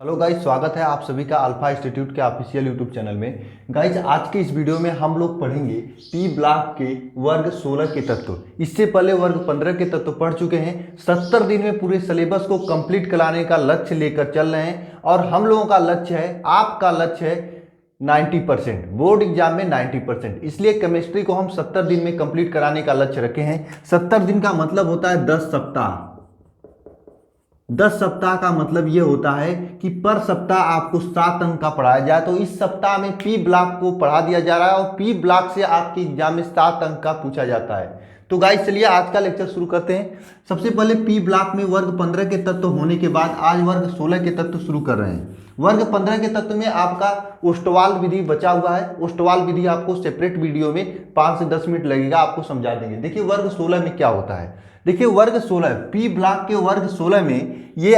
Hello guys, स्वागत है आप सभी का अल्फा इंस्टीट्यूट के ऑफिशियल यूट्यूब चैनल में। गाइज, आज के इस वीडियो में हम लोग पढ़ेंगे पी ब्लॉक के वर्ग 16 के तत्व। इससे पहले वर्ग 15 के तत्व पढ़ चुके हैं। 70 दिन में पूरे सिलेबस को कंप्लीट कराने का लक्ष्य लेकर चल रहे हैं और हम लोगों का लक्ष्य है, आपका लक्ष्य है 90%, बोर्ड एग्जाम में 90%। इसलिए केमिस्ट्री को हम 70 दिन में कंप्लीट कराने का लक्ष्य रखे हैं। 70 दिन का मतलब होता है 10 सप्ताह। 10 सप्ताह का मतलब यह होता है कि पर सप्ताह आपको 7 अंक का पढ़ाया जाए। तो इस सप्ताह में पी ब्लॉक को पढ़ा दिया जा रहा है और पी ब्लॉक से आपके एग्जाम में 7 अंक का पूछा जाता है। तो गाइस, चलिए आज का लेक्चर शुरू करते हैं। सबसे पहले पी ब्लॉक में वर्ग 15 के तत्व होने के बाद आज वर्ग 16 के तत्व शुरू कर रहे हैं। वर्ग 15 के तत्व में आपका ओस्टवाल विधि बचा हुआ है। ओस्टवाल विधि आपको सेपरेट वीडियो में 5 से 10 मिनट लगेगा, आपको समझा देंगे। देखिए वर्ग 16 में क्या होता है। देखिए वर्ग 16, पी ब्लॉक के वर्ग 16 में ये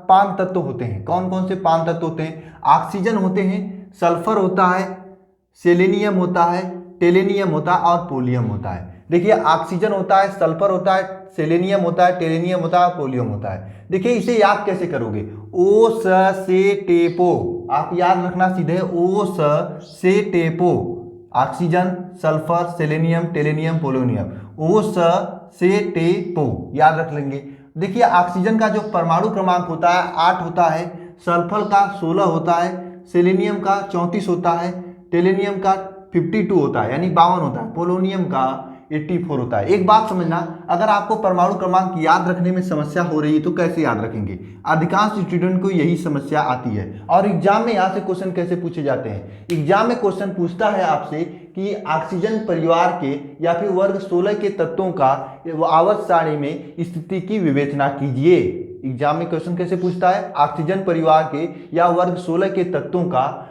5 तत्व होते हैं। कौन कौन से 5 तत्व होते हैं? ऑक्सीजन होते हैं, सल्फर होता है, सेलेनियम होता है, टेलेनियम होता है और पोलियम होता है। देखिए ऑक्सीजन होता है, सल्फर होता है, सेलेनियम होता है, टेलेनियम होता है और पोलियम होता है। देखिए इसे याद कैसे करोगे? ओ स से टेपो, आप याद रखना सीधे ओ स से टेपो। ऑक्सीजन, सल्फर, सेलेनियम, टेलेनियम, पोलोनियम, ओ स से टेपो याद रख लेंगे। देखिए ऑक्सीजन का जो परमाणु क्रमांक होता है 8 होता है, सल्फर का 16 होता है, सेलेनियम का 34 होता है, टेलेनियम का 52 होता है यानी 52 होता है, पोलोनियम का 84 होता है। एक बात समझना, अगर आपको परमाणु क्रमांक याद रखने में समस्या हो रही है तो कैसे याद रखेंगे? अधिकांश स्टूडेंट को यही समस्या आती है। और एग्जाम में यहाँ से क्वेश्चन कैसे पूछे जाते हैं? एग्जाम में क्वेश्चन पूछता है आपसे कि ऑक्सीजन परिवार के या फिर वर्ग 16 के तत्वों का आवर्त सारणी में स्थिति की विवेचना कीजिए। एग्जाम में क्वेश्चन कैसे पूछता है? ऑक्सीजन परिवार के या वर्ग 16 के तत्वों का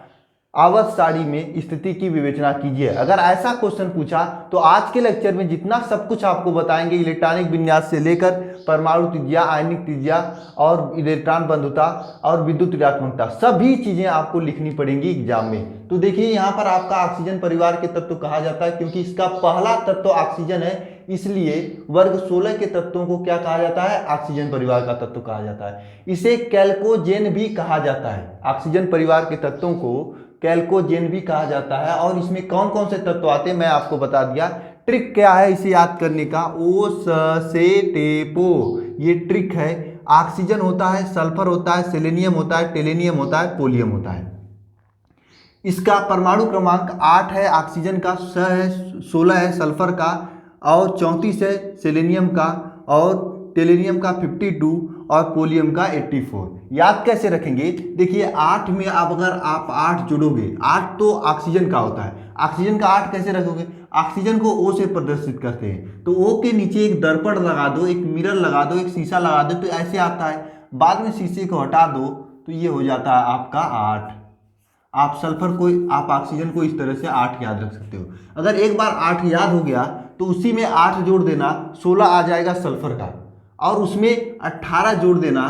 आवर्त सारणी में स्थिति की विवेचना कीजिए। अगर ऐसा क्वेश्चन पूछा तो आज के लेक्चर में जितना सब कुछ आपको बताएंगे, इलेक्ट्रॉनिक विन्यास से लेकर परमाणु त्रिज्या, आयनिक त्रिज्या और इलेक्ट्रॉन बंधुता और विद्युत ऋणात्मकता, सभी चीजें आपको लिखनी पड़ेंगी एग्जाम में। तो देखिए यहाँ पर आपका ऑक्सीजन परिवार के तत्व कहा जाता है क्योंकि इसका पहला तत्व ऑक्सीजन है, इसलिए वर्ग 16 के तत्वों को क्या कहा जाता है? ऑक्सीजन परिवार का तत्व कहा जाता है। इसे कैल्कोजेन भी कहा जाता है। ऑक्सीजन परिवार के तत्वों को कैल्कोजेन भी कहा जाता है। और इसमें कौन कौन से तत्व आते हैं मैं आपको बता दिया। ट्रिक क्या है इसे याद करने का? ओ स से टेपो, ये ट्रिक है। ऑक्सीजन होता है, सल्फर होता है, सेलेनियम होता है, टेलेनियम होता है, पोलियम होता है। इसका परमाणु क्रमांक 8 है, ऑक्सीजन का 6 है, 16 है सल्फर का और 34 है सेलेनियम का और टेलेनियम का 52 और पोलियम का 84। याद कैसे रखेंगे? देखिए 8 में अब अगर आप 8 जोड़ोगे, 8 तो ऑक्सीजन का होता है, ऑक्सीजन का 8 कैसे रखोगे? ऑक्सीजन को O से प्रदर्शित करते हैं तो O के नीचे एक दर्पण लगा दो, एक मिरर लगा दो, एक शीशा लगा दो तो ऐसे आता है। बाद में शीशे को हटा दो तो ये हो जाता है आपका 8। आप सल्फर को, आप ऑक्सीजन को इस तरह से 8 याद रख सकते हो। अगर एक बार 8 याद हो गया तो उसी में 8 जोड़ देना, 16 आ जाएगा सल्फर का और उसमें 18 जोड़ देना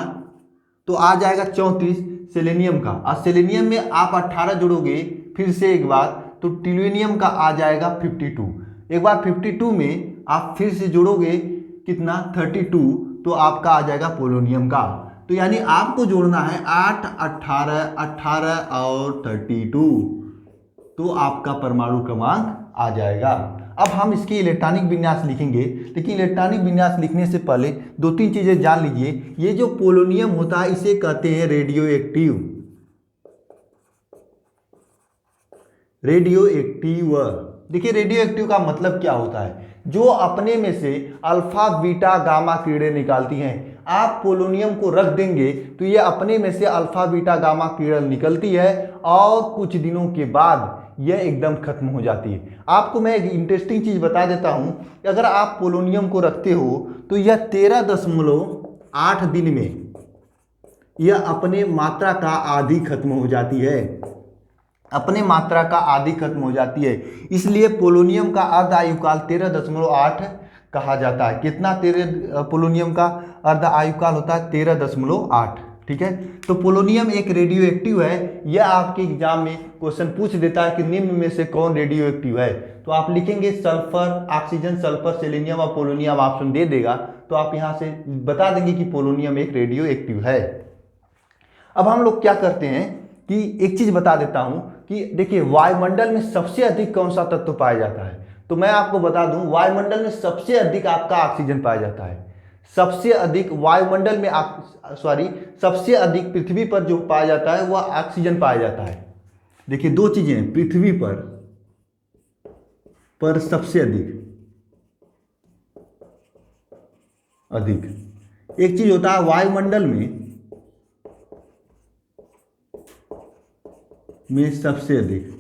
तो आ जाएगा 34 सेलेनियम का। और सेलेनियम में आप 18 जोड़ोगे फिर से एक बार तो टिल्यूनियम का आ जाएगा 52। एक बार 52 में आप फिर से जोड़ोगे कितना? 32 तो आपका आ जाएगा पोलोनियम का। तो यानी आपको जोड़ना है 8, 18, 18 और 32 तो आपका परमाणु क्रमांक आ जाएगा। अब हम इसकी इलेक्ट्रॉनिक विन्यास लिखेंगे, लेकिन इलेक्ट्रॉनिक विन्यास लिखने से पहले 2-3 चीजें जान लीजिए। ये जो पोलोनियम होता है इसे कहते हैं रेडियो एक्टिव। रेडियो एक्टिव, देखिए रेडियो एक्टिव का मतलब क्या होता है? जो अपने में से अल्फा बीटा गामा किरणें निकालती हैं। आप पोलोनियम को रख देंगे तो ये अपने में से अल्फा बीटा गामा किरण निकलती है और कुछ दिनों के बाद यह एकदम खत्म हो जाती है। आपको मैं एक इंटरेस्टिंग चीज बता देता हूं, अगर आप पोलोनियम को रखते हो तो यह 13.8 दिन में यह अपने मात्रा का आधी खत्म हो जाती है, अपने मात्रा का आधी खत्म हो जाती है। इसलिए पोलोनियम का अर्ध आयुकाल 13.8 कहा जाता है। कितना? पोलोनियम का अर्ध आयुकाल होता है 13.8। ठीक है, तो पोलोनियम एक रेडियो एक्टिव है। यह आपके एग्जाम में क्वेश्चन पूछ देता है कि निम्न में से कौन रेडियो एक्टिव है। तो आप लिखेंगे सल्फर, ऑक्सीजन, सल्फर, सेलेनियम और पोलोनियम ऑप्शन दे देगा तो आप यहां से बता देंगे कि पोलोनियम एक रेडियो एक्टिव है। अब हम लोग क्या करते हैं कि एक चीज बता देता हूं कि देखिए वायुमंडल में सबसे अधिक कौन सा तत्व पाया जाता है। तो मैं आपको बता दूं वायुमंडल में सबसे अधिक आपका ऑक्सीजन पाया जाता है। सबसे अधिक वायुमंडल में सबसे अधिक पृथ्वी पर जो पाया जाता है वह ऑक्सीजन पाया जाता है। देखिए दो चीजें हैं, पृथ्वी पर सबसे अधिक एक चीज होता है वायुमंडल में सबसे अधिक।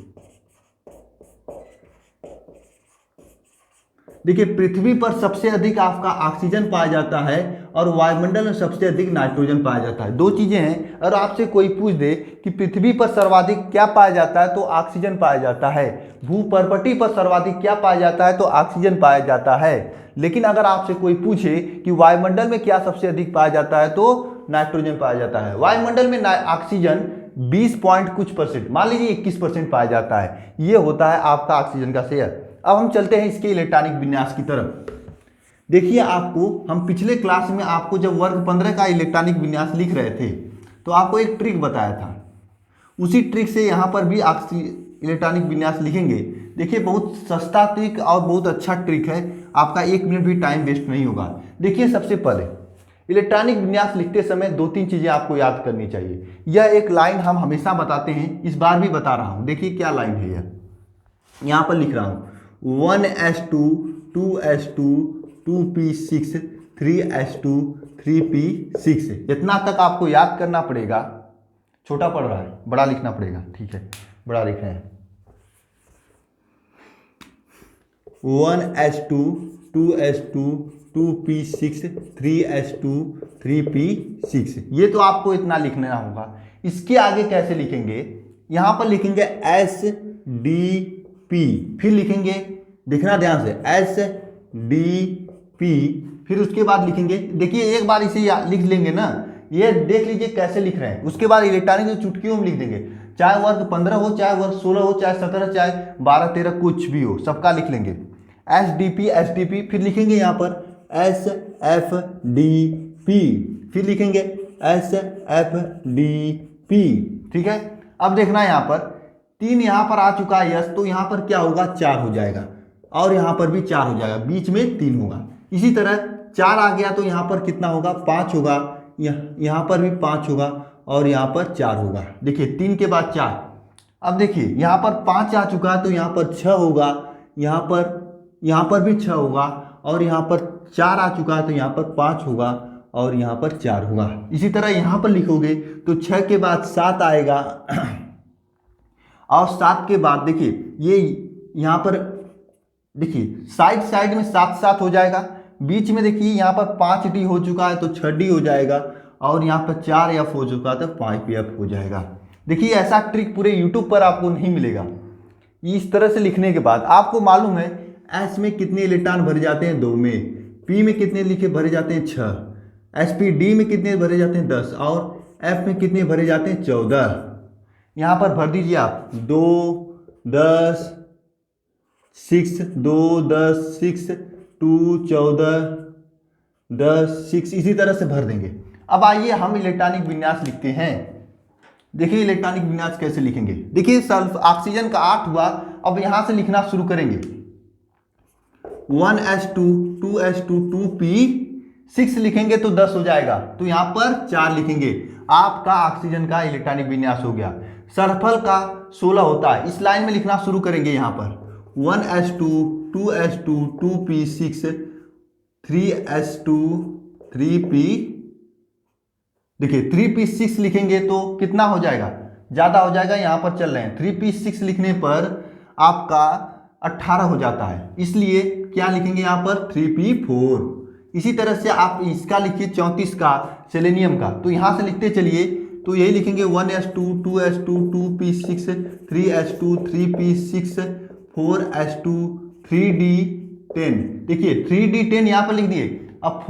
देखिए पृथ्वी पर सबसे अधिक आपका ऑक्सीजन पाया जाता है और वायुमंडल में सबसे अधिक नाइट्रोजन पाया जाता है। दो चीजें हैं। अगर आपसे कोई पूछ दे कि पृथ्वी पर सर्वाधिक क्या पाया जाता है तो ऑक्सीजन पाया जाता है, भूपर्वती पर सर्वाधिक क्या पाया जाता है तो ऑक्सीजन पाया जाता है। लेकिन अगर आपसे कोई पूछे कि वायुमंडल में क्या सबसे अधिक पाया जाता है तो नाइट्रोजन पाया जाता है। वायुमंडल में ऑक्सीजन 20 पॉइंट कुछ परसेंट, मान लीजिए 21% पाया जाता है। ये होता है आपका ऑक्सीजन का शेयर। अब हम चलते हैं इसके इलेक्ट्रॉनिक विन्यास की तरफ। देखिए आपको हम पिछले क्लास में आपको जब वर्ग 15 का इलेक्ट्रॉनिक विन्यास लिख रहे थे तो आपको एक ट्रिक बताया था। उसी ट्रिक से यहाँ पर भी इलेक्ट्रॉनिक विन्यास लिखेंगे। देखिए बहुत सस्ता ट्रिक और बहुत अच्छा ट्रिक है, आपका 1 मिनट भी टाइम वेस्ट नहीं होगा। देखिए सबसे पहले इलेक्ट्रॉनिक विन्यास लिखते समय 2-3 चीजें आपको याद करनी चाहिए। यह एक लाइन हम हमेशा बताते हैं, इस बार भी बता रहा हूं। देखिए क्या लाइन है यह, यहां पर लिख रहा हूं 1s2 2s2 2p6 3s2 3p6। इतना तक आपको याद करना पड़ेगा। छोटा पड़ रहा है, बड़ा लिखना पड़ेगा, ठीक है बड़ा लिख रहे हैं। 1s2 2s2 2p6 3s2 3p6। ये तो आपको इतना लिखना होगा। इसके आगे कैसे लिखेंगे, यहां पर लिखेंगे SDP, फिर लिखेंगे, देखना ध्यान से, SDP, फिर उसके बाद लिखेंगे, देखिए एक बार इसे लिख लेंगे ना, ये देख लीजिए कैसे लिख रहे हैं। उसके बाद इलेक्ट्रॉनिक जो चुटकियों में लिख देंगे, चाहे वर्ग 15 हो, चाहे वर्ग 16 हो, चाहे 17, चाहे 12 13 कुछ भी हो, सबका लिख लेंगे। SDP, फिर लिखेंगे यहाँ पर SFDP, फिर लिखेंगे SFDP, ठीक है। अब देखना यहाँ पर 3 यहाँ पर आ चुका है यस, तो यहाँ पर क्या होगा 4 हो जाएगा और यहाँ पर भी 4 हो जाएगा, बीच में 3 होगा। इसी तरह 4 आ गया तो यहाँ पर कितना होगा 5 होगा, यहाँ पर भी 5 होगा और यहाँ पर 4 होगा। देखिए 3 के बाद 4। अब देखिए यहाँ पर 5 आ चुका है तो यहाँ पर 6 होगा, यहाँ पर भी 6 होगा और यहाँ पर 4 आ चुका है तो यहाँ पर 5 होगा और यहाँ पर 4 होगा। इसी तरह यहाँ पर लिखोगे तो 6 के बाद 7 आएगा और 7 के बाद देखिए ये यहाँ पर देखिए साइड में 7 हो जाएगा। बीच में देखिए यहाँ पर 5D हो चुका है तो 6D हो जाएगा और यहाँ पर 4F हो चुका है तो 5F हो जाएगा। देखिए ऐसा ट्रिक पूरे YouTube पर आपको नहीं मिलेगा। इस तरह से लिखने के बाद आपको मालूम है S में कितने इलेक्ट्रॉन भरे जाते हैं 2 में, P में कितने लिखे भरे जाते हैं 6, SPD में कितने भरे जाते हैं 10 और F में कितने भरे जाते हैं 14। यहाँ पर भर दीजिए आप 2 10 6 2 10 6 2 14 10 6, इसी तरह से भर देंगे। अब आइए हम इलेक्ट्रॉनिक विन्यास लिखते हैं। देखिए इलेक्ट्रॉनिक विन्यास कैसे लिखेंगे। देखिए सल्फ ऑक्सीजन का 8 हुआ, अब यहां से लिखना शुरू करेंगे 1s2 2s2 2p6 लिखेंगे तो 10 हो जाएगा, तो यहां पर 4 लिखेंगे। आपका ऑक्सीजन का इलेक्ट्रॉनिक विन्यास हो गया। सल्फर का 16 होता है, इस लाइन में लिखना शुरू करेंगे यहां पर 1s2 2s2 2p6 3s2 3p, देखिए 3p6 लिखेंगे तो कितना हो जाएगा, ज्यादा हो जाएगा, यहां पर चल रहे हैं 3p6 लिखने पर आपका 18 हो जाता है, इसलिए क्या लिखेंगे यहां पर 3p4। इसी तरह से आप इसका लिखिए 34 का सेलेनियम का, तो यहां से लिखते चलिए तो यही लिखेंगे 1s2 2s2 2p6 3s2 3p6 4s2 3d10। देखिए 3d10 यहां पर लिख दिए। अब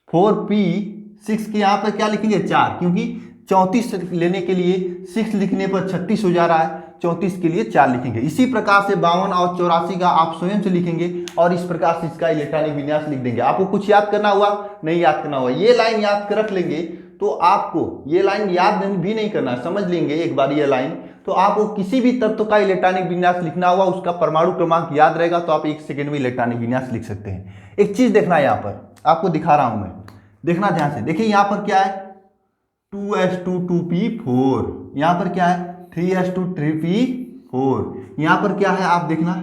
4p6 के यहां पर क्या लिखेंगे 4, क्योंकि 34 लेने के लिए 6 लिखने पर 36 हो जा रहा है, 34 के लिए 4 लिखेंगे। इसी प्रकार से 52 और 84 का आप स्वयं से लिखेंगे और इस प्रकार से इसका इलेक्ट्रॉनिक विन्यास लिख देंगे। आपको कुछ याद करना हुआ? नहीं याद करना हुआ। ये लाइन याद कर रख लेंगे तो आपको ये लाइन याद भी नहीं करना, समझ लेंगे एक बार ये लाइन, तो आपको किसी भी तत्व का इलेक्ट्रॉनिक विन्यास लिखना हुआ, उसका परमाणु क्रमांक याद रहेगा तो आप 1 सेकंड में इलेक्ट्रॉनिक विन्यास लिख सकते हैं। एक चीज देखना है, यहाँ पर आपको दिखा रहा हूं मैं, देखना ध्यान से। देखिए यहाँ पर क्या है 2s2 2p4, यहाँ पर क्या है 3s2 3p4, यहाँ पर क्या है आप देखना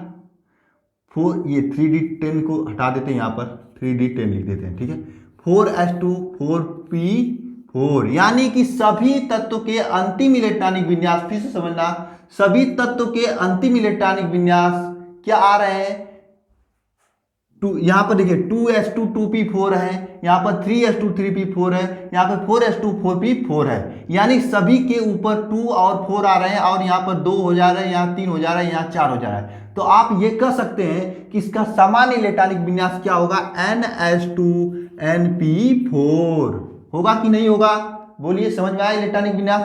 4, ये 3d10 को हटा देते हैं, यहाँ पर 3d10 लिख देते हैं, ठीक है। 4s2 4p4, यानी कि सभी तत्व के अंतिम इलेक्ट्रॉनिक विन्यास, फिर से समझना, सभी तत्व के अंतिम इलेक्ट्रॉनिक विन्यास क्या आ रहे हैं, यहाँ पर देखिए 2s2 2p4 है, यहाँ पर 3s2 3p4 है, यहाँ पर 4s2 4p4 है, यानी सभी के ऊपर 2 और 4 आ रहे हैं और यहाँ पर 2 हो जा रहा है, यहाँ 3 हो जा रहा है, यहाँ 4 हो जा रहा है। तो आप ये कह सकते हैं कि इसका सामान्य इलेक्ट्रॉनिक विन्यास क्या होगा, ns2 np4 होगा कि नहीं होगा? बोलिए, समझ में आया इलेक्ट्रॉनिक विन्यास?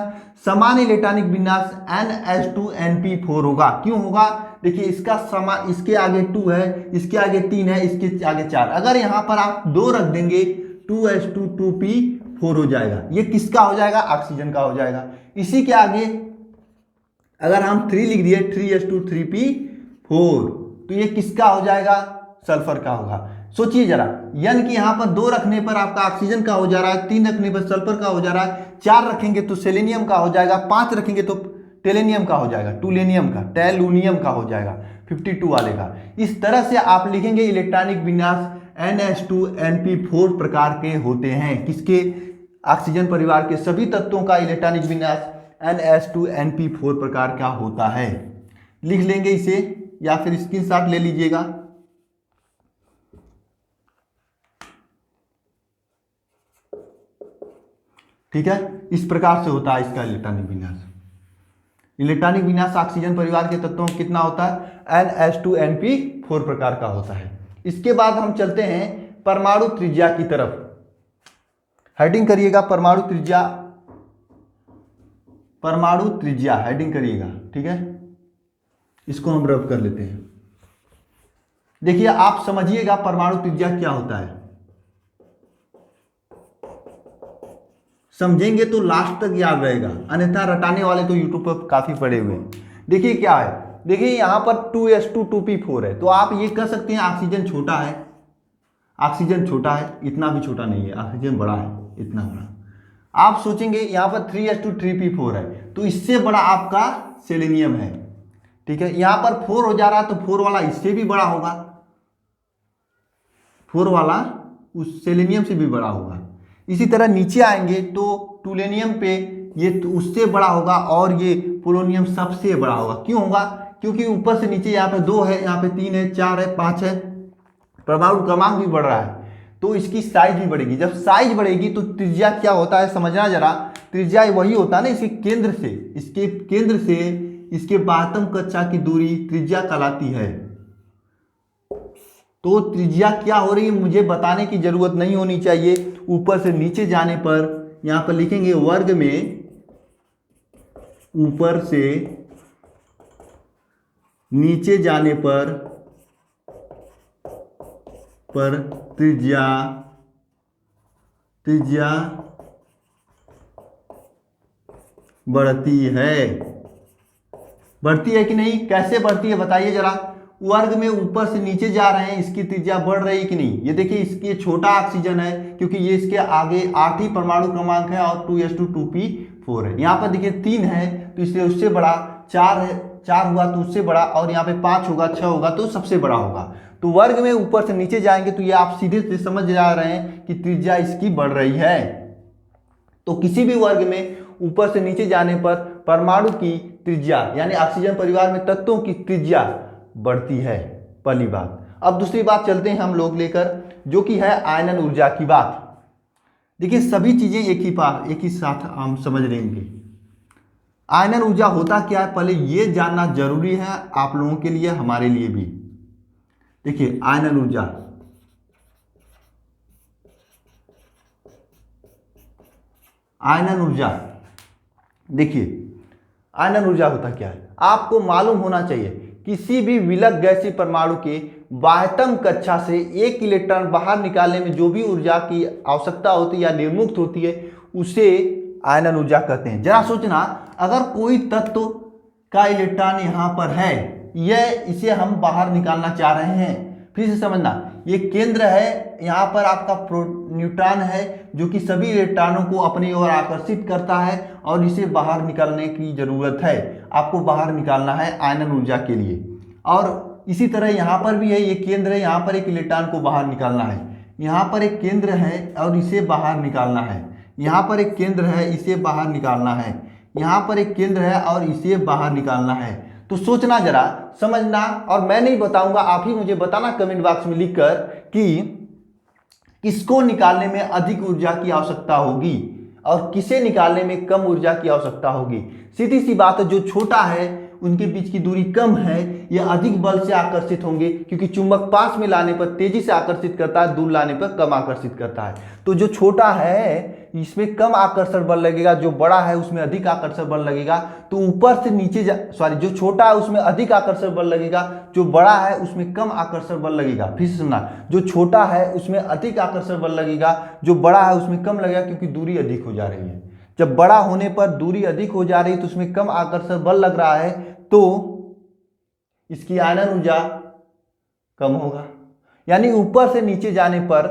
सामान्य इलेक्ट्रॉनिक विन्यास ns2 np4 होगा। क्यों होगा? देखिए इसका इसके आगे 2 है, इसके आगे 3 है, इसके आगे 4, अगर यहां पर आप 2 रख देंगे 2s2 2p4 हो जाएगा। ये किसका हो जाएगा? ऑक्सीजन का हो जाएगा। इसी के आगे अगर हम 3 लिख दिए 3s2 3p4, तो ये किसका हो जाएगा? सल्फर का होगा। सोचिए जरा, यानी कि यहां पर 2 रखने पर आपका ऑक्सीजन का हो जा रहा है, 3 रखने पर सल्फर का हो जा रहा है, 4 रखेंगे तो सेलेनियम का हो जाएगा, 5 रखेंगे तो टेलेनियम का हो जाएगा, टूलेनियम का, टेलुनियम का हो जाएगा, 52 वाले का। इस तरह से आप लिखेंगे इलेक्ट्रॉनिक विन्यास ns2 np4 प्रकार के होते हैं। किसके? ऑक्सीजन परिवार के सभी तत्वों का इलेक्ट्रॉनिक विन्यास ns2 np4 प्रकार का होता है। लिख लेंगे इसे या फिर स्क्रीनशॉट ले लीजिएगा। ठीक है, इस प्रकार से होता है इसका इलेक्ट्रॉनिक विन्यास। इलेक्ट्रॉनिक विन्यास ऑक्सीजन परिवार के तत्वों में कितना होता है? ns2 np4 प्रकार का होता है। इसके बाद हम चलते हैं परमाणु त्रिज्या की तरफ। हेडिंग करिएगा परमाणु त्रिज्या, परमाणु त्रिज्या हेडिंग करिएगा, ठीक है। इसको हम रब कर लेते हैं। देखिए आप समझिएगा परमाणु त्रिज्या क्या होता है, समझेंगे तो लास्ट तक याद रहेगा, अन्यथा रटाने वाले तो यूट्यूब पर काफी पड़े हुए हैं। देखिए क्या है, देखिए यहां पर 2s2 2p4 है, तो आप ये कह सकते हैं ऑक्सीजन छोटा है, ऑक्सीजन छोटा है, इतना भी छोटा नहीं है, ऑक्सीजन बड़ा है, इतना बड़ा। आप सोचेंगे यहां पर 3s2 3p4 है, तो इससे बड़ा आपका सेलेनियम है, ठीक है। यहां पर 4 हो जा रहा है तो 4 वाला इससे भी बड़ा होगा, 4 वाला उस सेलेनियम से भी बड़ा होगा। इसी तरह नीचे आएंगे तो टूलेनियम पे ये तो उससे बड़ा होगा और ये पोलोनियम सबसे बड़ा होगा। क्यों होगा? क्योंकि ऊपर से नीचे यहाँ पे 2 है, यहाँ पे 3 है, 4 है, 5 है, परमाणु क्रमांक भी बढ़ रहा है तो इसकी साइज भी बढ़ेगी। जब साइज बढ़ेगी तो त्रिज्या क्या होता है समझना जरा। त्रिज्या वही होता है ना, इसके केंद्र से इसके बाह्यतम कक्षा की दूरी त्रिज्या कहलाती है। तो त्रिज्या क्या हो रही है मुझे बताने की जरूरत नहीं होनी चाहिए। ऊपर से नीचे जाने पर यहां पर लिखेंगे वर्ग में, ऊपर से नीचे जाने पर त्रिज्या बढ़ती है कि नहीं? कैसे बढ़ती है बताइए जरा। वर्ग में ऊपर से नीचे जा रहे हैं, इसकी त्रिज्या बढ़ रही है कि नहीं? ये देखिए इसके छोटा ऑक्सीजन है क्योंकि ये इसके आगे 8 ही परमाणु क्रमांक है और 2s2 2p4 है। यहाँ पर देखिए 3 है तो इसलिए उससे बड़ा, 4 है, 4 हुआ तो उससे बड़ा, और यहाँ पे 5 होगा, 6 होगा तो सबसे बड़ा होगा। तो वर्ग में ऊपर से नीचे जाएंगे तो ये आप सीधे से समझ जा रहे हैं कि त्रिज्या इसकी बढ़ रही है। तो किसी भी वर्ग में ऊपर से नीचे जाने पर परमाणु की त्रिज्या यानी ऑक्सीजन परिवार में तत्वों की त्रिज्या बढ़ती है, पहली बात। अब दूसरी बात चलते हैं हम लोग लेकर, जो कि है आयनन ऊर्जा की बात। देखिए सभी चीजें एक ही साथ हम समझ लेंगे। आयनन ऊर्जा होता क्या है पहले ये जानना जरूरी है आप लोगों के लिए, हमारे लिए भी। देखिए आयनन ऊर्जा, देखिए आयनन ऊर्जा होता क्या है आपको मालूम होना चाहिए। किसी भी विलक गैसीय परमाणु के बाह्यतम कक्षा से एक इलेक्ट्रॉन बाहर निकालने में जो भी ऊर्जा की आवश्यकता होती है या निर्मुक्त होती है उसे आयनन ऊर्जा कहते हैं। जरा सोचना, अगर कोई तत्व का इलेक्ट्रॉन यहाँ पर है, यह इसे हम बाहर निकालना चाह रहे हैं। फिर से समझना, ये केंद्र है, यहाँ पर आपका न्यूट्रॉन है जो कि सभी इलेक्ट्रॉनों को अपनी ओर आकर्षित करता है और इसे बाहर निकालने की जरूरत है। आपको बाहर निकालना है आयनन ऊर्जा के लिए। और इसी तरह यहाँ पर भी है, ये केंद्र है, यहाँ पर एक इलेक्ट्रॉन को बाहर निकालना है। यहाँ पर एक केंद्र है और इसे बाहर निकालना है। यहाँ पर एक केंद्र है, इसे बाहर निकालना है। यहाँ पर एक केंद्र है और इसे बाहर निकालना है। तो सोचना, जरा समझना, और मैं नहीं बताऊंगा, आप ही मुझे बताना कमेंट बॉक्स में लिखकर कि किसको निकालने में अधिक ऊर्जा की आवश्यकता होगी और किसे निकालने में कम ऊर्जा की आवश्यकता होगी। सीधी सी बात है, जो छोटा है उनके बीच की दूरी कम है, यह अधिक बल से आकर्षित होंगे, क्योंकि चुंबक पास में लाने पर तेजी से आकर्षित करता है, दूर लाने पर कम आकर्षित करता है। तो जो छोटा है इसमें कम आकर्षण बल लगेगा, जो बड़ा है उसमें अधिक आकर्षण बल लगेगा। तो ऊपर से नीचे जो छोटा है उसमें अधिक आकर्षण बल लगेगा, जो बड़ा है उसमें कम आकर्षण बल लगेगा। फिर से सुनना, जो छोटा है उसमें अधिक आकर्षण बल लगेगा, जो बड़ा है उसमें कम लगेगा, क्योंकि दूरी अधिक हो जा रही है। जब बड़ा होने पर दूरी अधिक हो जा रही है तो उसमें कम आकर्षण बल लग रहा है, तो इसकी आयनन ऊर्जा कम होगा। यानी ऊपर से नीचे जाने पर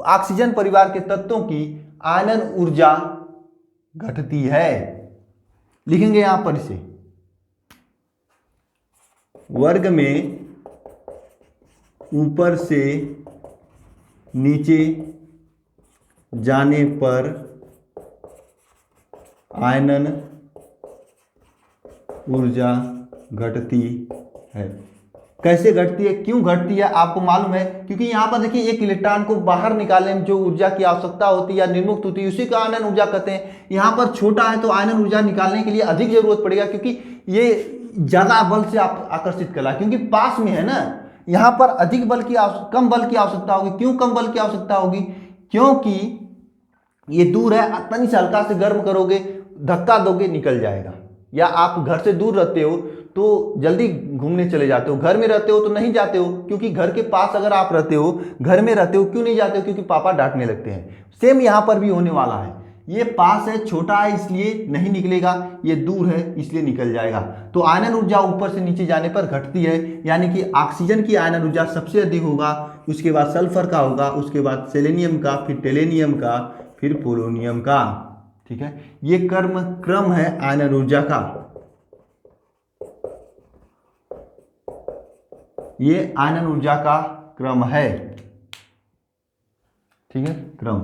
ऑक्सीजन परिवार के तत्वों की आयनन ऊर्जा घटती है। लिखेंगे यहां पर इसे, वर्ग में ऊपर से नीचे जाने पर आयनन ऊर्जा घटती है। कैसे घटती है, क्यों घटती है, आपको मालूम है, क्योंकि यहाँ पर देखिए एक इलेक्ट्रॉन को बाहर निकालने में जो ऊर्जा की आवश्यकता होती है या निर्मुक्त होती है उसी को आयनन ऊर्जा कहते हैं। यहाँ पर छोटा है तो आयनन ऊर्जा निकालने के लिए अधिक जरूरत पड़ेगा, क्योंकि ये ज्यादा बल से आप आकर्षित कर रहा है, क्योंकि पास में है ना। यहाँ पर अधिक बल की कम बल की आवश्यकता होगी। क्यों कम बल की आवश्यकता होगी, क्योंकि ये दूर है, तनी से हल्का से गर्म करोगे, धक्का दोगे, निकल जाएगा। या आप घर से दूर रहते हो तो जल्दी घूमने चले जाते हो, घर में रहते हो तो नहीं जाते हो, क्योंकि घर के पास अगर आप रहते हो, घर में रहते हो, क्यों नहीं जाते हो, क्योंकि पापा डांटने लगते हैं। सेम यहाँ पर भी होने वाला है, ये पास है, छोटा है इसलिए नहीं निकलेगा, ये दूर है इसलिए निकल जाएगा। तो आयनन ऊर्जा ऊपर से नीचे जाने पर घटती है, यानी कि ऑक्सीजन की आयनन ऊर्जा सबसे अधिक होगा, उसके बाद सल्फर का होगा, उसके बाद सेलेनियम का, फिर टेलेनियम का, फिर पोलोनियम का। ठीक है, ये क्रम है आयनन ऊर्जा का। ये आयनन ऊर्जा का क्रम है। ठीक है, क्रम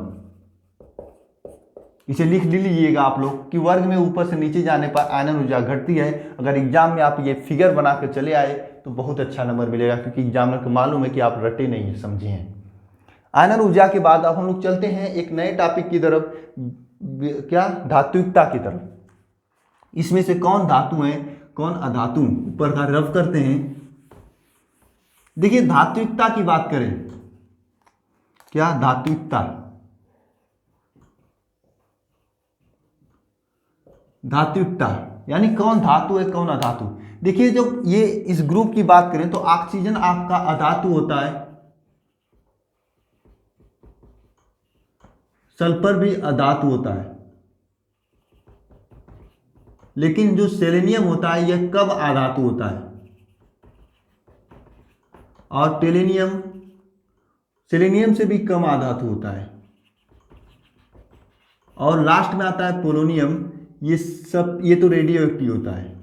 इसे लिख लीजिएगा आप लोग कि वर्ग में ऊपर से नीचे जाने पर आयनन ऊर्जा घटती है। अगर एग्जाम में आप ये फिगर बना कर चले आए तो बहुत अच्छा नंबर मिलेगा, क्योंकि एग्जामिनर को मालूम है कि आप रटे नहीं है, समझे हैं। आयनन ऊर्जा के बाद अब हम लोग चलते हैं एक नए टॉपिक की तरफ, क्या, धात्विकता की तरफ। इसमें से कौन धातु है कौन अधातु, ऊपर का रफ करते हैं। देखिए धात्विकता की बात करें, क्या धात्विकता, धात्विकता यानी कौन धातु है कौन अधातु। देखिए जो ये इस ग्रुप की बात करें तो ऑक्सीजन आपका अधातु होता है, सल्फर भी अधातु होता है, लेकिन जो सेलेनियम होता है यह कब अधातु होता है, और सेलेनियम से भी कम अधातु होता है, और लास्ट में आता है पोलोनियम। ये तो रेडियो एक्टिव होता है।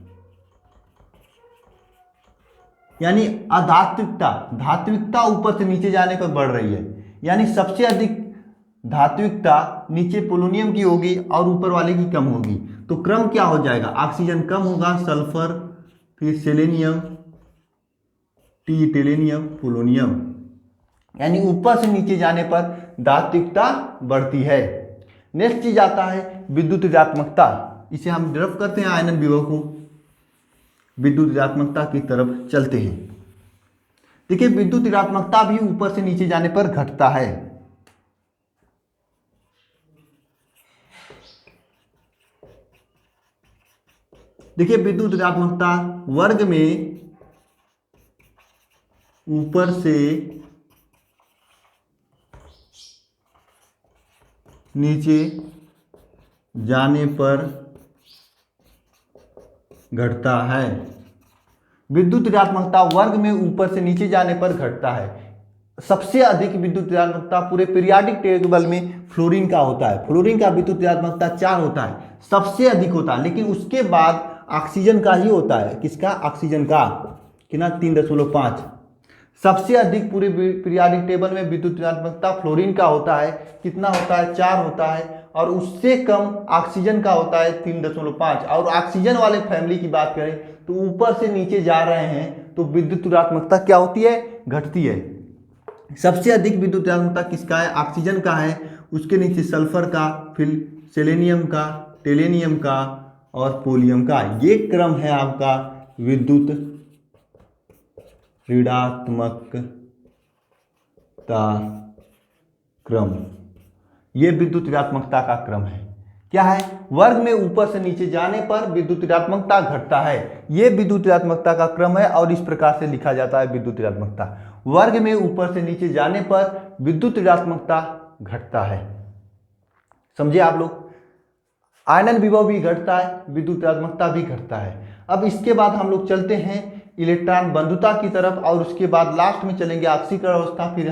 यानी अधात्विकता, धात्विकता ऊपर से नीचे जाने पर बढ़ रही है, यानी सबसे अधिक धात्विकता नीचे पोलोनियम की होगी और ऊपर वाले की कम होगी। तो क्रम क्या हो जाएगा, ऑक्सीजन कम होगा, सल्फर, फिर सेलेनियम, टेलेनियम, पोलोनियम। यानी ऊपर से नीचे जाने पर धात्विकता बढ़ती है। नेक्स्ट चीज आता है विद्युत ऋणात्मकता। इसे हम ड्रॉप करते हैं आयनन विभव को, विद्युत ऋणात्मकता की तरफ चलते हैं। देखिए विद्युत ऋणात्मकता भी ऊपर से नीचे जाने पर घटता है। देखिए विद्युत ऋणात्मकता वर्ग में ऊपर से नीचे जाने पर घटता है। विद्युत ऋणात्मकता वर्ग में ऊपर से नीचे जाने पर घटता है। सबसे अधिक विद्युत ऋणात्मकता पूरे पीरियाडिक टेबल में फ्लोरीन का होता है। फ्लोरीन का विद्युत ऋणात्मकता 4 होता है, सबसे अधिक होता है। लेकिन उसके बाद ऑक्सीजन का ही होता है। किसका? ऑक्सीजन का, कितना? 3.5। सबसे अधिक पूरे पीरियाडिक टेबल में विद्युत ऋणात्मकता फ्लोरीन का होता है। कितना होता है? 4 होता है। और उससे कम ऑक्सीजन का होता है 3.5। और ऑक्सीजन वाले फैमिली की बात करें तो ऊपर से नीचे जा रहे हैं तो विद्युत ऋणात्मकता क्या होती है? घटती है। सबसे अधिक विद्युत ऋणात्मकता किसका है? ऑक्सीजन का है। उसके नीचे सल्फर का, फिर सेलेनियम का, टेलेनियम का और पोलियम का। ये क्रम है आपका विद्युत ऋणात्मकता क्रम। ये विद्युत ऋणात्मकता का क्रम है। क्या है? वर्ग में ऊपर से नीचे जाने पर विद्युत ऋणात्मकता घटता है। ये विद्युत ऋणात्मकता का क्रम है और इस प्रकार से लिखा जाता है विद्युत ऋणात्मकता। वर्ग में ऊपर से नीचे जाने पर विद्युत ऋणात्मकता घटता है। समझे आप लोग? आयनन विभव भी घटता है, विद्युत ऋणात्मकता भी घटता है। अब इसके बाद हम लोग चलते हैं इलेक्ट्रॉन बंधुता की तरफ और उसके बाद लास्ट में चलेंगे ऑक्सीकरण अवस्था, फिर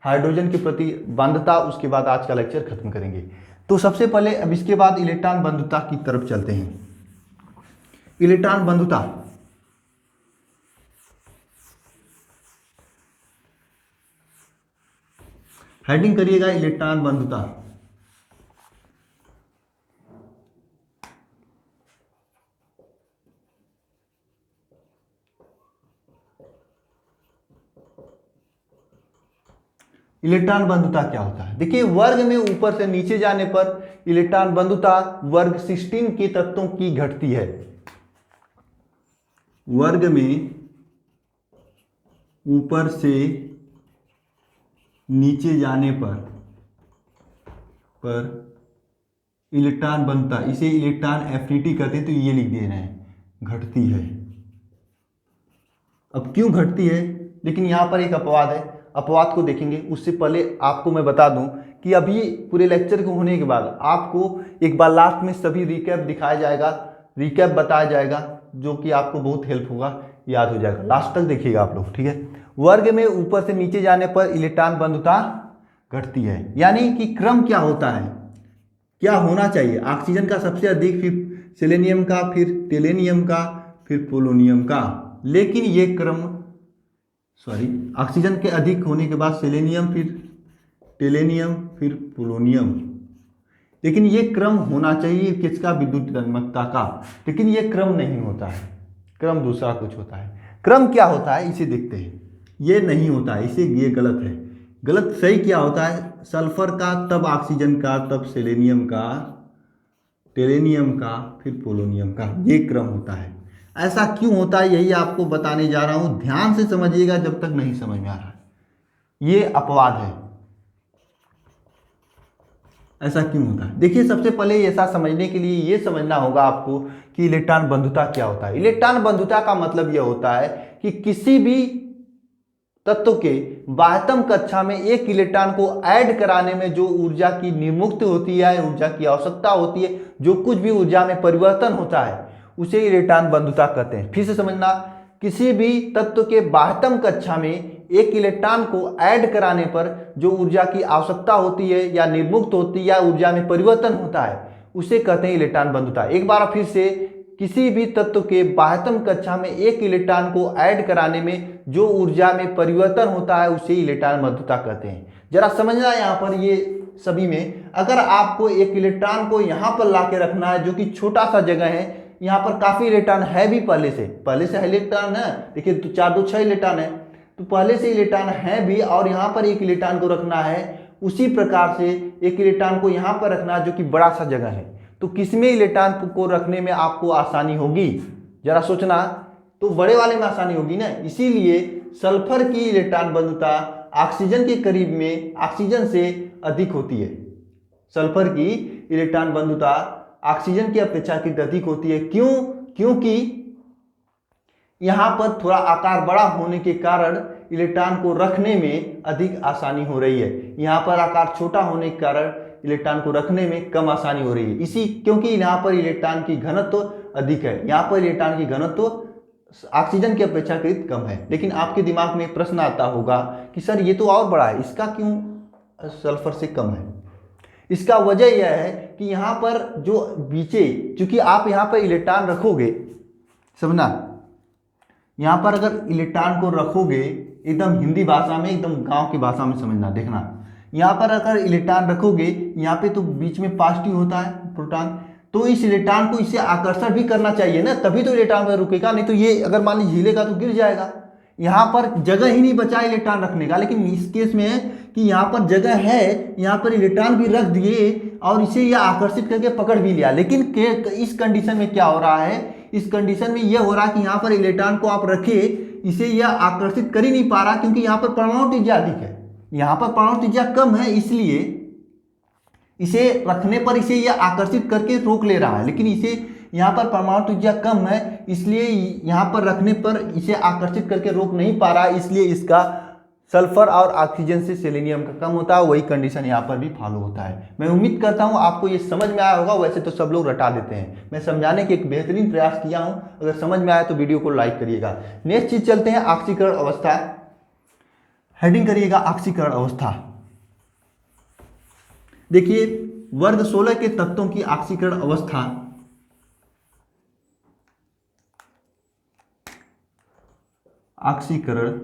हाइड्रोजन के प्रति बाध्यता। उसके बाद आज का लेक्चर खत्म करेंगे। तो सबसे पहले अब इसके बाद इलेक्ट्रॉन बंधुता की तरफ चलते हैं। इलेक्ट्रॉन बंधुता, हेडिंग करिएगा इलेक्ट्रॉन बंधुता। इलेक्ट्रॉन बंधुता क्या होता है? देखिए वर्ग में ऊपर से नीचे जाने पर इलेक्ट्रॉन बंधुता वर्ग 16 के तत्वों की घटती है। वर्ग में ऊपर से नीचे जाने पर इलेक्ट्रॉन बनता, इसे इलेक्ट्रॉन एफिनिटी कहते हैं। तो ये लिख दे रहे हैं, घटती है। अब क्यों घटती है? लेकिन यहां पर एक अपवाद है, अपवाद को देखेंगे। उससे पहले आपको मैं बता दूं कि अभी पूरे लेक्चर को होने के बाद आपको एक बार लास्ट में सभी रिकैप दिखाया जाएगा, रिकैप बताया जाएगा, जो कि आपको बहुत हेल्प होगा, याद हो जाएगा। लास्ट तक देखिएगा आप लोग, ठीक है। वर्ग में ऊपर से नीचे जाने पर इलेक्ट्रॉन बंधुता घटती है। यानी कि क्रम क्या होता है, क्या होना चाहिए? ऑक्सीजन का सबसे अधिक, फिर सेलेनियम का, फिर टेलेनियम का, फिर पोलोनियम का। लेकिन ये क्रम ऑक्सीजन के अधिक होने के बाद सेलेनियम, फिर टेलेनियम, फिर पोलोनियम। लेकिन ये क्रम होना चाहिए किसका? विद्युत ऋणात्मकता का। लेकिन ये क्रम नहीं होता है, क्रम दूसरा कुछ होता है। क्रम क्या होता है इसे देखते हैं। ये नहीं होता है, इसे ये गलत है। गलत सही क्या होता है? सल्फर का, तब ऑक्सीजन का, तब सेलेनियम का, टेलेनियम का, फिर पोलोनियम का। ये क्रम होता है। ऐसा क्यों होता है यही आपको बताने जा रहा हूं। ध्यान से समझिएगा जब तक नहीं समझ में आ रहा है। ये अपवाद है। ऐसा क्यों होता है? देखिए सबसे पहले ऐसा समझने के लिए ये समझना होगा आपको कि इलेक्ट्रॉन बंधुता क्या होता है। इलेक्ट्रॉन बंधुता का मतलब यह होता है कि किसी भी तत्व के बाह्यतम कक्षा में एक इलेक्ट्रॉन को ऐड कराने में जो ऊर्जा की निर्मुक्त होती है, ऊर्जा की आवश्यकता होती है, जो कुछ भी ऊर्जा में परिवर्तन होता है, उसे इलेक्ट्रॉन बंधुता कहते हैं। फिर से समझना, किसी भी तत्व के बाह्यतम कक्षा में एक इलेक्ट्रॉन को ऐड कराने पर जो ऊर्जा की आवश्यकता होती है या निर्मुक्त होती है या ऊर्जा में परिवर्तन होता है, उसे कहते हैं इलेक्ट्रॉन बंधुता। एक बार फिर से, किसी भी तत्व के बाह्यतम कक्षा में एक इलेक्ट्रॉन को ऐड कराने में जो ऊर्जा में परिवर्तन होता है, उसे इलेक्ट्रॉन बंधुता कहते हैं। जरा समझना यहाँ पर ये सभी में, अगर आपको एक इलेक्ट्रॉन को यहाँ पर ला के रखना है जो कि छोटा सा जगह है, यहाँ पर काफी इलेक्ट्रॉन है भी पहले से इलेक्ट्रॉन है। देखिए तो 4 2 6 इलेक्ट्रॉन है, तो पहले से इलेक्ट्रॉन है भी, और यहाँ पर एक इलेक्ट्रॉन को रखना है। उसी प्रकार से एक इलेक्ट्रॉन को यहाँ पर रखना है जो कि बड़ा सा जगह है, तो किसमें इलेक्ट्रॉन को रखने में आपको आसानी होगी? जरा सोचना, तो बड़े वाले में आसानी होगी ना। इसीलिए सल्फर की इलेक्ट्रॉन बंधुता ऑक्सीजन के करीब में ऑक्सीजन से अधिक होती है। सल्फर की इलेक्ट्रॉन बंधुता ऑक्सीजन की अपेक्षाकृत अधिक होती है। क्यों? क्योंकि यहाँ पर थोड़ा आकार बड़ा होने के कारण इलेक्ट्रॉन को रखने में अधिक आसानी हो रही है, यहाँ पर आकार छोटा होने के कारण इलेक्ट्रॉन को रखने में कम आसानी हो रही है। इसी क्योंकि यहाँ पर इलेक्ट्रॉन की घनत्व अधिक है, यहाँ पर इलेक्ट्रॉन की घनत्व ऑक्सीजन की अपेक्षाकृत कम है। लेकिन आपके दिमाग में प्रश्न आता होगा कि सर ये तो और बड़ा है, इसका क्यों सल्फर से कम है? इसका वजह यह है कि यहाँ पर जो बीचे, चूंकि आप यहाँ पर इलेक्ट्रॉन रखोगे, समझना, यहाँ पर अगर इलेक्ट्रॉन को रखोगे एकदम हिंदी भाषा में, एकदम गांव की भाषा में समझना, देखना, यहाँ पर अगर इलेक्ट्रॉन रखोगे, यहाँ पे तो बीच में पॉजिटिव होता है प्रोटॉन, तो इस इलेक्ट्रॉन को इससे आकर्षण भी करना चाहिए ना, तभी तो इलेक्ट्रॉन पर रुकेगा, नहीं तो ये अगर मान लीजिए हिलेगा तो गिर जाएगा। यहाँ पर जगह ही नहीं बचा इलेक्ट्रॉन रखने का, लेकिन इस केस में है कि यहाँ पर जगह है, यहाँ पर इलेक्ट्रॉन भी रख दिए और इसे यह आकर्षित करके पकड़ भी लिया। लेकिन इस कंडीशन में क्या हो रहा है, इस कंडीशन में यह हो रहा है कि यहाँ पर इलेक्ट्रॉन को आप रखे, इसे यह आकर्षित कर ही नहीं पा रहा, क्योंकि यहाँ पर परमाणु त्रिज्या अधिक है, यहाँ पर परमाणु त्रिज्या कम है, इसलिए इसे रखने पर इसे यह आकर्षित करके रोक ले रहा है। लेकिन इसे यहाँ पर परमाणु त्रिज्या कम है, इसलिए यहाँ पर रखने पर इसे आकर्षित करके रोक नहीं पा रहा, इसलिए इसका सल्फर और ऑक्सीजन से सेलेनियम का कम होता है। वही कंडीशन यहाँ पर भी फॉलो होता है। मैं उम्मीद करता हूँ आपको ये समझ में आया होगा। वैसे तो सब लोग रटा देते हैं, मैं समझाने के एक बेहतरीन प्रयास किया हूँ। अगर समझ में आया तो वीडियो को लाइक करिएगा। नेक्स्ट चीज चलते हैं, ऑक्सीकरण अवस्था। हेडिंग करिएगा ऑक्सीकरण अवस्था। देखिए, वर्ग 16 के तत्वों की ऑक्सीकरण अवस्था ऑक्सीकरण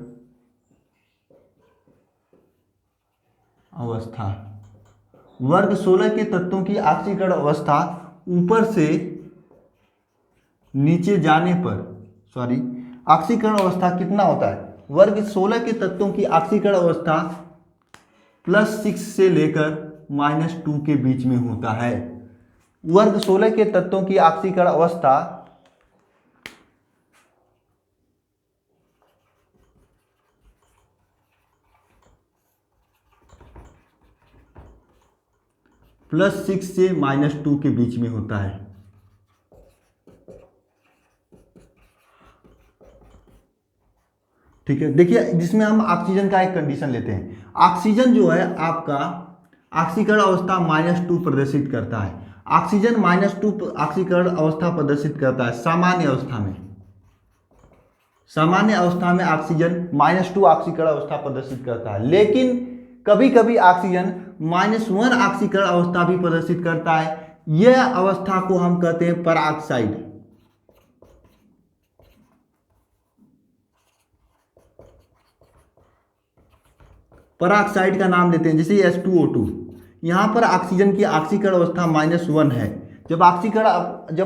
अवस्था, वर्ग 16 के तत्वों की ऑक्सीकरण अवस्था ऊपर से नीचे जाने पर, ऑक्सीकरण अवस्था कितना होता है? वर्ग 16 के तत्वों की ऑक्सीकरण अवस्था +6 से लेकर -2 के बीच में होता है। वर्ग 16 के तत्वों की ऑक्सीकरण अवस्था +6 से -2 के बीच में होता है। ठीक है, देखिए, जिसमें हम ऑक्सीजन का एक कंडीशन लेते हैं। ऑक्सीजन जो है आपका ऑक्सीकरण अवस्था -2 प्रदर्शित करता है। ऑक्सीजन -2 ऑक्सीकरण अवस्था प्रदर्शित करता है सामान्य अवस्था में। सामान्य अवस्था में ऑक्सीजन -2 ऑक्सीकरण अवस्था प्रदर्शित करता है। लेकिन कभी कभी ऑक्सीजन -1 ऑक्सीकरण अवस्था भी प्रदर्शित करता है। यह अवस्था को हम कहते हैं पराऑक्साइड। पराऑक्साइड का नाम लेते हैं, जैसे H2O2। यहाँ पर ऑक्सीजन की ऑक्सीकरण अवस्था -1 है। जब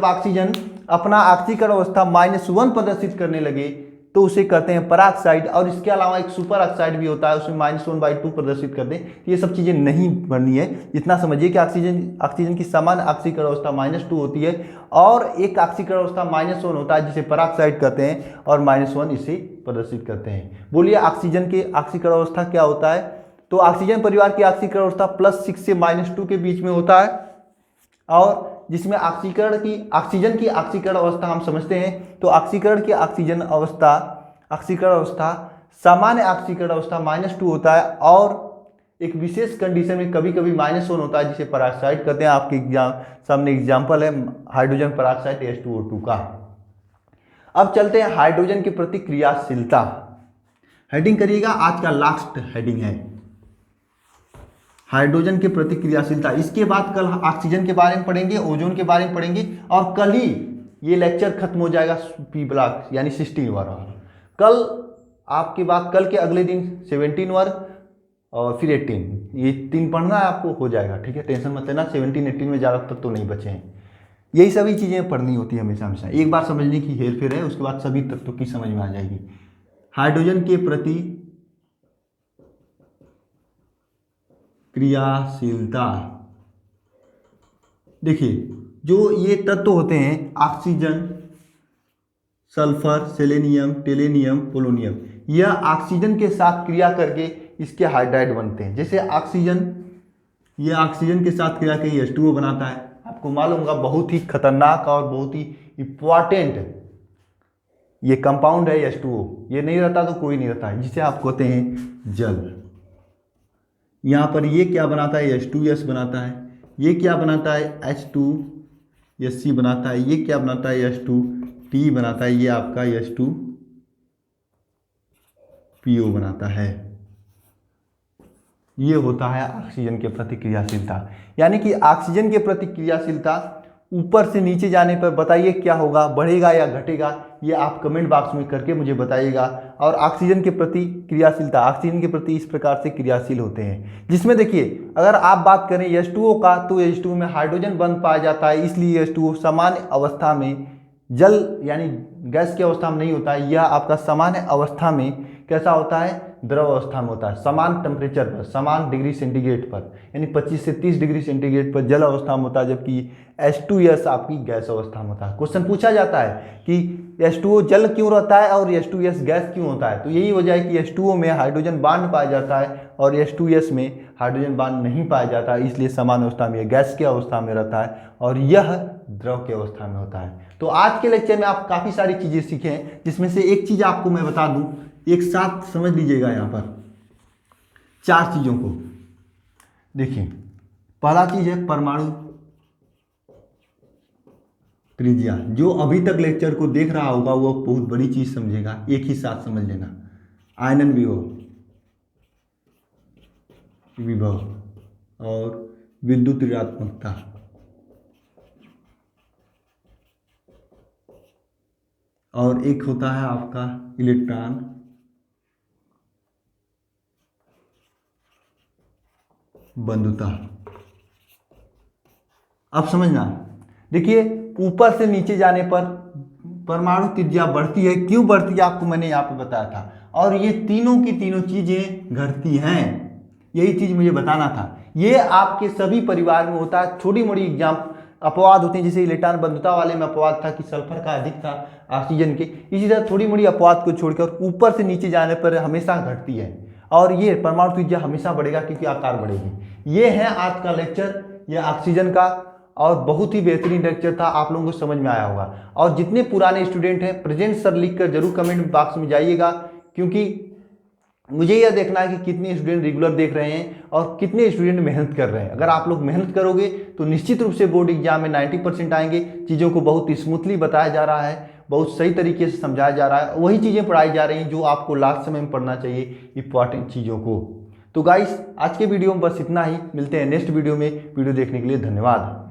ऑक्सीजन अपना ऑक्सीकरण अवस्था -1 प्रदर्शित करने लगे तो उसे कहते हैं पराऑक्साइड। और इसके अलावा एक सुपर ऑक्साइड भी होता है, उसमें -1/2 प्रदर्शित करते हैं। ये सब चीज़ें नहीं बननी है, इतना समझिए कि ऑक्सीजन की सामान्य ऑक्सीकरण अवस्था -2 होती है और एक ऑक्सीकरण अवस्था -1 होता है जिसे पराऑक्साइड कहते हैं, और -1 इसे प्रदर्शित करते हैं। बोलिए ऑक्सीजन की ऑक्सीकरण अवस्था क्या होता है? तो ऑक्सीजन परिवार की ऑक्सीकरण अवस्था +6 से -2 के बीच में होता है, और जिसमें ऑक्सीजन की ऑक्सीकरण अवस्था हम समझते हैं। तो ऑक्सीकरण की ऑक्सीकरण अवस्था सामान्य ऑक्सीकरण अवस्था -2 होता है, और एक विशेष कंडीशन में कभी कभी -1 होता है जिसे पराऑक्साइड कहते हैं। आपके सामने एग्जाम्पल है हाइड्रोजन पराऑक्साइड H2O2 का। अब चलते हैं हाइड्रोजन की प्रतिक्रियाशीलता। हेडिंग करिएगा, आज का लास्ट हेडिंग है हाइड्रोजन की प्रतिक्रियाशीलता। इसके बाद कल ऑक्सीजन के बारे में पढ़ेंगे, ओजोन के बारे में पढ़ेंगे, और कल ही ये लेक्चर खत्म हो जाएगा पी ब्लॉक यानी 16 वर्ग। कल आपके बाद कल के अगले दिन 17 वर्ग और फिर 18, ये 3 पढ़ना है आपको, हो जाएगा। ठीक है, टेंशन मत लेना, 17 18 में ज़्यादा तक तो नहीं बचे हैं। यही सभी चीज़ें पढ़नी होती है हमेशा हमेशा। एक बार समझने की हेर फेर है, उसके बाद सभी तत्वों की समझ में आ जाएगी। हाइड्रोजन के प्रति क्रियाशीलता, देखिए, जो ये तत्व होते हैं ऑक्सीजन, सल्फर, सेलेनियम, टेलेनियम, पोलोनियम, यह ऑक्सीजन के साथ क्रिया करके इसके हाइड्राइड बनते हैं। जैसे ऑक्सीजन, ये ऑक्सीजन के साथ क्रिया करके H2O बनाता है, आपको आपको मालूम होगा बहुत ही खतरनाक और बहुत ही इम्पॉर्टेंट ये कंपाउंड है H2O। ये नहीं रहता तो कोई नहीं रहता है, जिसे आप कहते हैं जल। यहाँ पर ये क्या बनाता है, H2S बनाता है। ये क्या बनाता है, H2SC बनाता है। ये क्या बनाता है, H2T बनाता है। ये आपका H2PO बनाता है। ये होता है ऑक्सीजन के प्रति क्रियाशीलता। यानी कि ऑक्सीजन के प्रति क्रियाशीलता ऊपर से नीचे जाने पर बताइए क्या होगा, बढ़ेगा या घटेगा, ये आप कमेंट बॉक्स में करके मुझे बताइएगा। और ऑक्सीजन के प्रति क्रियाशीलता, ऑक्सीजन के प्रति इस प्रकार से क्रियाशील होते हैं, जिसमें देखिए अगर आप बात करें H2O का तो H2O में हाइड्रोजन बंद पाया जाता है, इसलिए H2O सामान्य अवस्था में जल यानी गैस की अवस्था में नहीं होता है। यह आपका सामान्य अवस्था में कैसा होता है, द्रव अवस्था में होता है, समान टेम्परेचर पर, समान डिग्री सेंटीग्रेड पर, यानी 25 से 30 डिग्री सेंटीग्रेड पर जल अवस्था में होता है, जबकि H2S आपकी गैस अवस्था में होता है। क्वेश्चन पूछा जाता है कि H2O जल क्यों रहता है और H2S गैस क्यों होता है, तो यही वजह है कि H2O में हाइड्रोजन बांड पाया जाता है और H2S में हाइड्रोजन बांड नहीं पाया जाता है, इसलिए समान अवस्था में, गैस की अवस्था में रहता है और यह द्रव की अवस्था में होता है। तो आज के लेक्चर में आप काफ़ी सारी चीज़ें सीखे हैं, जिसमें से एक चीज़ आपको मैं बता दूं, एक साथ समझ लीजिएगा। यहाँ पर 4 चीज़ों को देखिए। पहला चीज़ है परमाणु त्रिज्या। जो अभी तक लेक्चर को देख रहा होगा वो बहुत बड़ी चीज़ समझेगा, एक ही साथ समझ लेना। आयनन विभव और विद्युत ऋणात्मकता, और एक होता है आपका इलेक्ट्रॉन बंधुता। अब समझना, देखिए ऊपर से नीचे जाने पर परमाणु त्रिज्या बढ़ती है। क्यों बढ़ती है आपको मैंने यहाँ पे बताया था, और ये तीनों की तीनों चीजें घटती हैं, यही चीज मुझे बताना था। ये आपके सभी परिवार में होता है। छोटी मोटी एग्जाम अपवाद होते हैं, जैसे इलेक्ट्रॉन बंधुता वाले में अपवाद था कि सल्फर का अधिक था ऑक्सीजन के, इसी तरह थोड़ी मोटी अपवाद को छोड़कर ऊपर से नीचे जाने पर हमेशा घटती है, और ये परमाणु त्रिज्या हमेशा बढ़ेगा क्योंकि आकार बढ़ेगी। ये है आज का लेक्चर, ये ऑक्सीजन का, और बहुत ही बेहतरीन लेक्चर था, आप लोगों को समझ में आया होगा। और जितने पुराने स्टूडेंट हैं प्रेजेंट सर लिखकर जरूर कमेंट बॉक्स में जाइएगा, क्योंकि मुझे यह देखना है कि कितने स्टूडेंट रेगुलर देख रहे हैं और कितने स्टूडेंट मेहनत कर रहे हैं। अगर आप लोग मेहनत करोगे तो निश्चित रूप से बोर्ड एग्जाम में 90% आएंगे। चीज़ों को बहुत स्मूथली बताया जा रहा है, बहुत सही तरीके से समझाया जा रहा है, वही चीज़ें पढ़ाई जा रही हैं जो आपको लास्ट समय में पढ़ना चाहिए, इंपॉर्टेंट चीज़ों को। तो गाइस आज के वीडियो में बस इतना ही, मिलते हैं नेक्स्ट वीडियो में। वीडियो देखने के लिए धन्यवाद।